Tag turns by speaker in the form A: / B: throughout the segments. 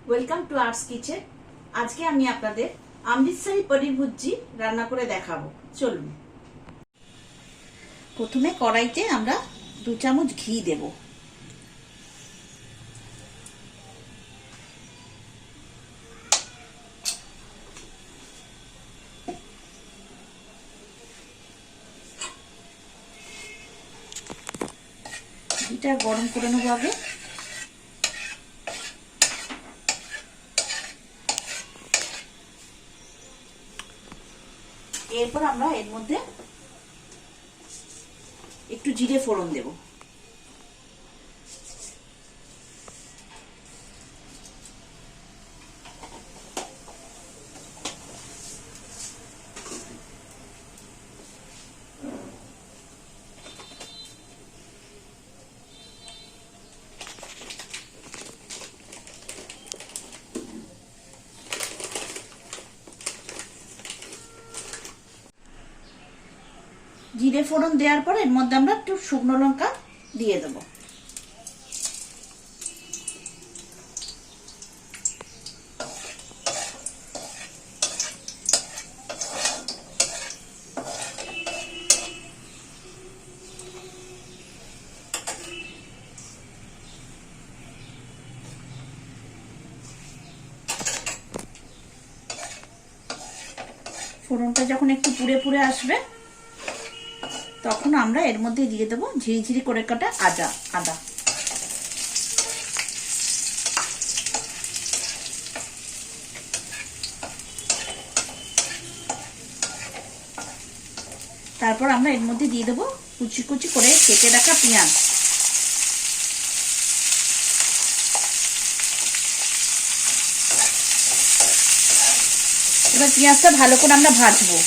A: Welcome to arts kitchen. আজকে আমি আপনাদের অমৃতসরি পনির ভুর্জি রান্না করে দেখাবো। চলুন। প্রথমে কড়াইতে আমরা 2 চামচ ঘি দেব। ঘিটা গরম করে নেবো আগে। এরপর আমরা এর মধ্যে একটু জিরে ফোড়ন দেব। জিরে ফোড়ন দেওয়ার পর এর মধ্যে আমরা একটু শুকনো লঙ্কা দিয়ে দেব। ফোড়নটা যখন একটু পুড়ে পুড়ে আসবে তখন আমরা এর মধ্যে দিয়ে দেবো ঝিরিঝিরি করে কাটা আদা। তারপর আমরা এর মধ্যে দিয়ে দেবো কুচি কুচি করে কেটে রাখা পেঁয়াজ। এবার পেঁয়াজটা ভালো করে আমরা ভাজবো।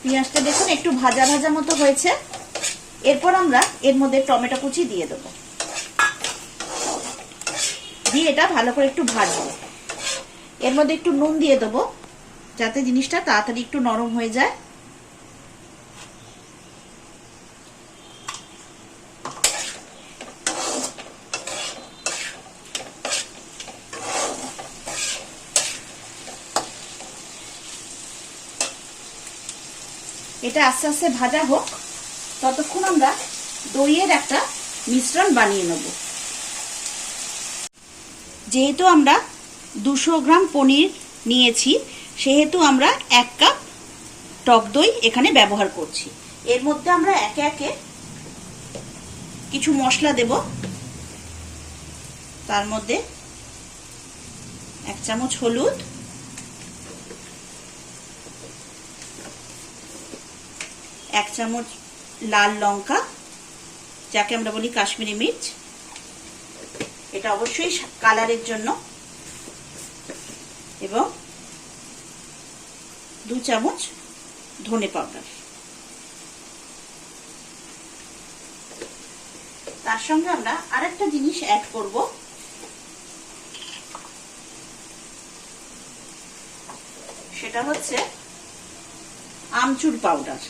A: পেঁয়াজটা দেখুন একটু ভাজা ভাজা মতো হয়েছে। এরপর আমরা এর মধ্যে টমেটো কুচি দিয়ে দেবো, দিয়ে এটা ভালো করে একটু ভাজবো। এর মধ্যে একটু নুন দিয়ে দেবো যাতে জিনিসটা তাড়াতাড়ি একটু নরম হয়ে যায়। এটা আস্তে আস্তে ভাজা হোক, ততক্ষণ আমরা দইয়ের একটা মিশ্রণ বানিয়ে নেব। যেহেতু আমরা 200 গ্রাম পনির নিয়েছি সেহেতু আমরা 1 কাপ টক দই এখানে ব্যবহার করছি। এর মধ্যে আমরা একে একে কিছু মশলা দেব। তার মধ্যে 1 চামচ হলুদ, 1 চামচ লাল লঙ্কা যাকে আমরা বলি কাশ্মীরি মির্চ, এটা অবশ্যই কালারের জন্য, এবং 2 চামচ ধনে পাউডার। তার সঙ্গে আমরা আরেকটা জিনিস অ্যাড করব, সেটা হচ্ছে আমচুর পাউডার।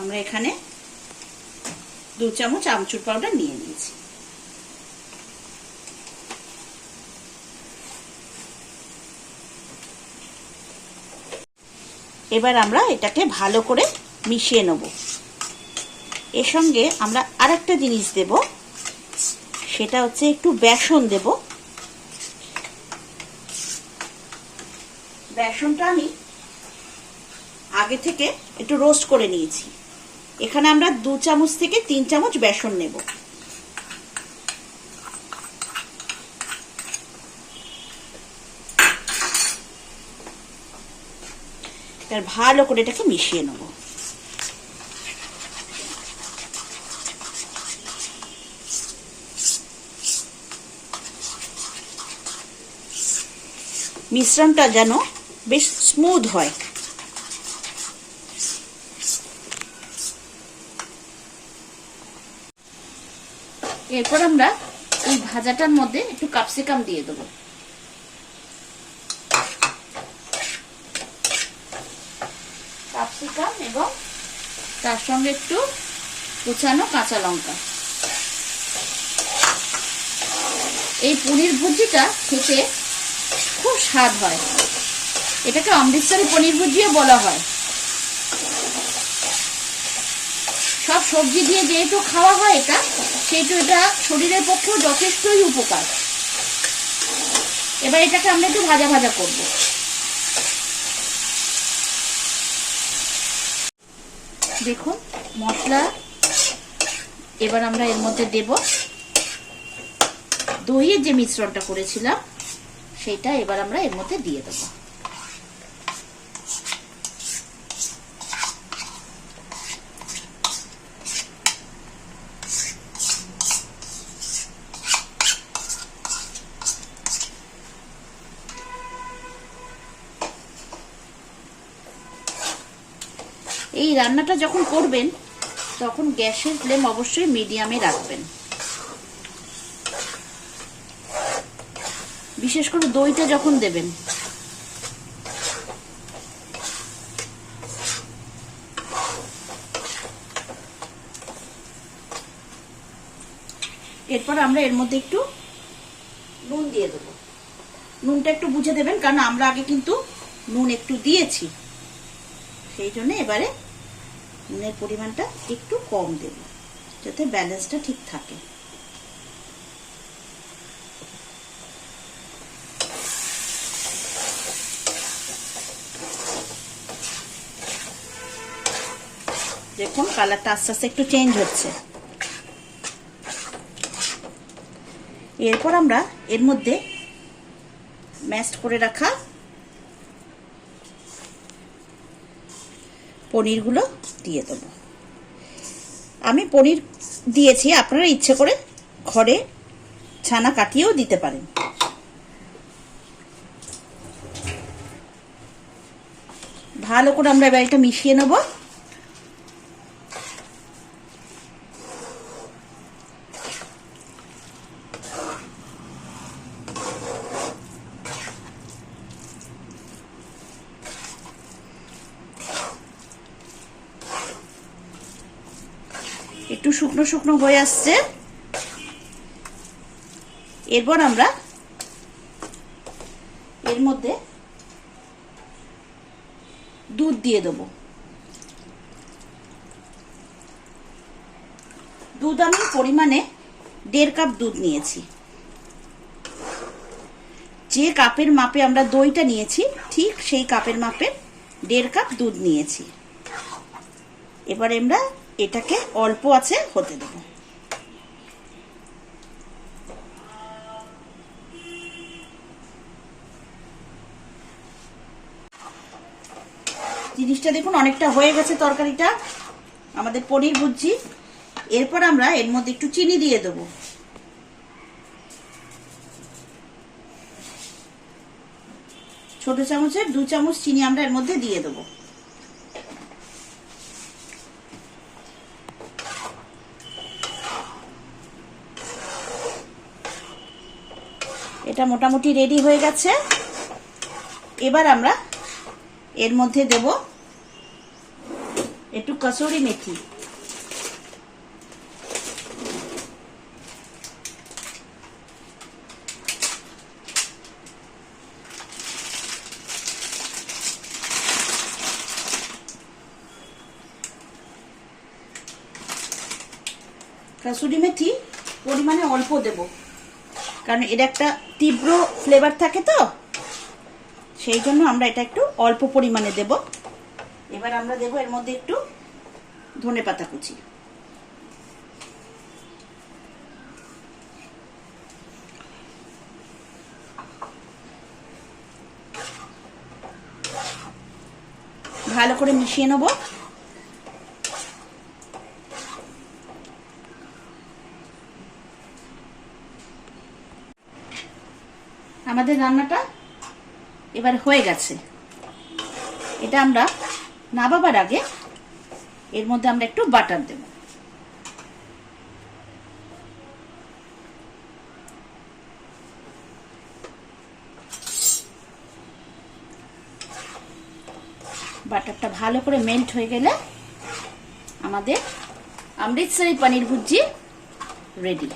A: আমরা এখানে 2 চামচ আমচুর পাউডার নিয়ে নিয়েছি। এবার আমরা এটাকে ভালো করে মিশিয়ে নেব। এর সঙ্গে আমরা আরেকটা জিনিস দেব, সেটা হচ্ছে একটু বেসন দেব। বেসনটা আমি আগে থেকে একটু রোস্ট করে নিয়েছি। এখানে আমরা 2 চামচ থেকে 3 চামচ বেসন নেব। এবার ভালো করে এটাকে মিশিয়ে নেব। মিশ্রণটা যেন বেশ স্মুথ হয়। এরপর আমরা এই ভাজাটার মধ্যে একটু ক্যাপসিকাম দিয়ে দেবো। এবং তার সঙ্গে একটু কুচানো কাঁচা লঙ্কা। এই পনির ভুজিটা খেতে খুব স্বাদ হয়, এটাকে অমৃতসরি পনির ভুজিও বলা হয়। সব সবজি দিয়ে যেহেতু খাওয়া হয় এটা, সেহেতু এটা শরীরের পক্ষেও যথেষ্টই উপকার। এবার এটাকে আমরা একটু ভাজা ভাজা করব। দেখুন মশলা, এবার আমরা এর মধ্যে দেব দইয়ের যে মিশ্রণটা করেছিলাম সেটা এবার আমরা এর মধ্যে দিয়ে দেব। এই রান্নাটা যখন করবেন তখন গ্যাসের ফ্লেম অবশ্যই মিডিয়ামে রাখবেন। বিশেষ করে দইটা যখন দেবেন। এরপর আমরা এর মধ্যে একটু নুন দিয়ে দেবো। নুনটা একটু বুঝে দেবেন, কারণ আমরা আগে কিন্তু নুন একটু দিয়েছি, সেই জন্য এবারে নুনের পরিমাণটা একটু কম দেব, যাতে ব্যালেন্সটা ঠিক থাকে। দেখুন কালারটা আস্তে আস্তে একটু চেঞ্জ হচ্ছে। এরপর আমরা এর মধ্যে ম্যাশ করে রাখা পনিরগুলো দিয়ে দেব। আমি পনির দিয়েছি, আপনারা ইচ্ছে করে ঘরে ছানা কাটিয়েও দিতে পারেন। ভালো করে আমরা এবার এটা মিশিয়ে নেব। একটু শুকনো শুকনো হয়ে আসছে। এরপর আমরা এর মধ্যে দুধ দিয়ে দেবো। দুধ আমি পরিমাণে 1.5 কাপ দুধ নিয়েছি। যে কাপের মাপে আমরা দইটা নিয়েছি ঠিক সেই কাপের মাপে 1.5 কাপ দুধ নিয়েছি। এবার আমরা এটাকে অল্প আছে হতে দেব। জিনিসটা দেখুন অনেকটা হয়ে গেছে তরকারিটা, আমাদের পনির ভুজি। এরপর আমরা এর মধ্যে একটু চিনি দিয়ে দেবো। ছোট চামচের 2 চামচ চিনি আমরা এর মধ্যে দিয়ে দেবো। এটা মোটামুটি রেডি হয়ে গেছে। এবার আমরা এর মধ্যে দেব একটু কসুরি মেথি। কসুরি মেথি পরিমাণে অল্প দেব, কারণ এর একটা তীব্র ফ্লেভার থাকে তো, সেই জন্য আমরা এটা একটু অল্প পরিমাণে দেব। এবার আমরা দেব এর মধ্যে একটু ধনেপাতা কুচি। ভালো করে মিশিয়ে নেব। আমাদের রান্নাটা এবার হয়ে গেছে। এটা আমরা নামাবার আগে এর মধ্যে আমরা একটু বাটার দেব। বাটারটা ভালো করে মেল্ট হয়ে গেলে আমাদের অমৃতসরি পনির ভুর্জি রেডি।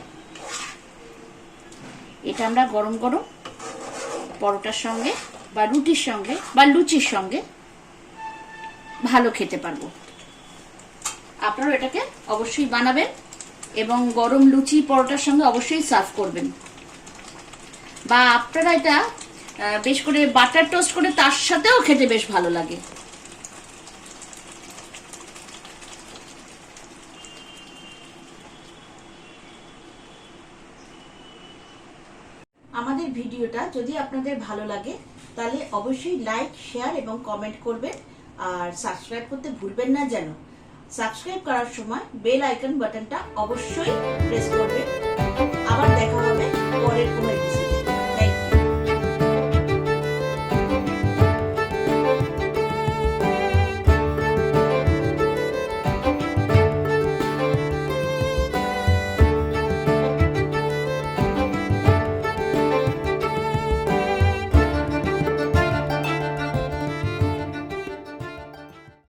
A: এটা আমরা গরম গরম পরোটার সঙ্গে বা রুটির সঙ্গে বা লুচির সঙ্গে ভালো খেতে পারবো। আপনারা এটাকে অবশ্যই বানাবেন এবং গরম লুচি পরোটার সঙ্গে অবশ্যই সার্ভ করবেন, বা আপনারা এটা বেশ করে বাটার টোস্ট করে তার সাথেও খেতে বেশ ভালো লাগে। আমাদের ভিডিওটা যদি আপনাদের ভালো লাগে তাহলে অবশ্যই লাইক, শেয়ার এবং কমেন্ট করবেন, আর সাবস্ক্রাইব করতে ভুলবেন না যেন। সাবস্ক্রাইব করার সময় বেল আইকন বাটনটা অবশ্যই প্রেস করবেন। আবার দেখা হবে পরের কোনো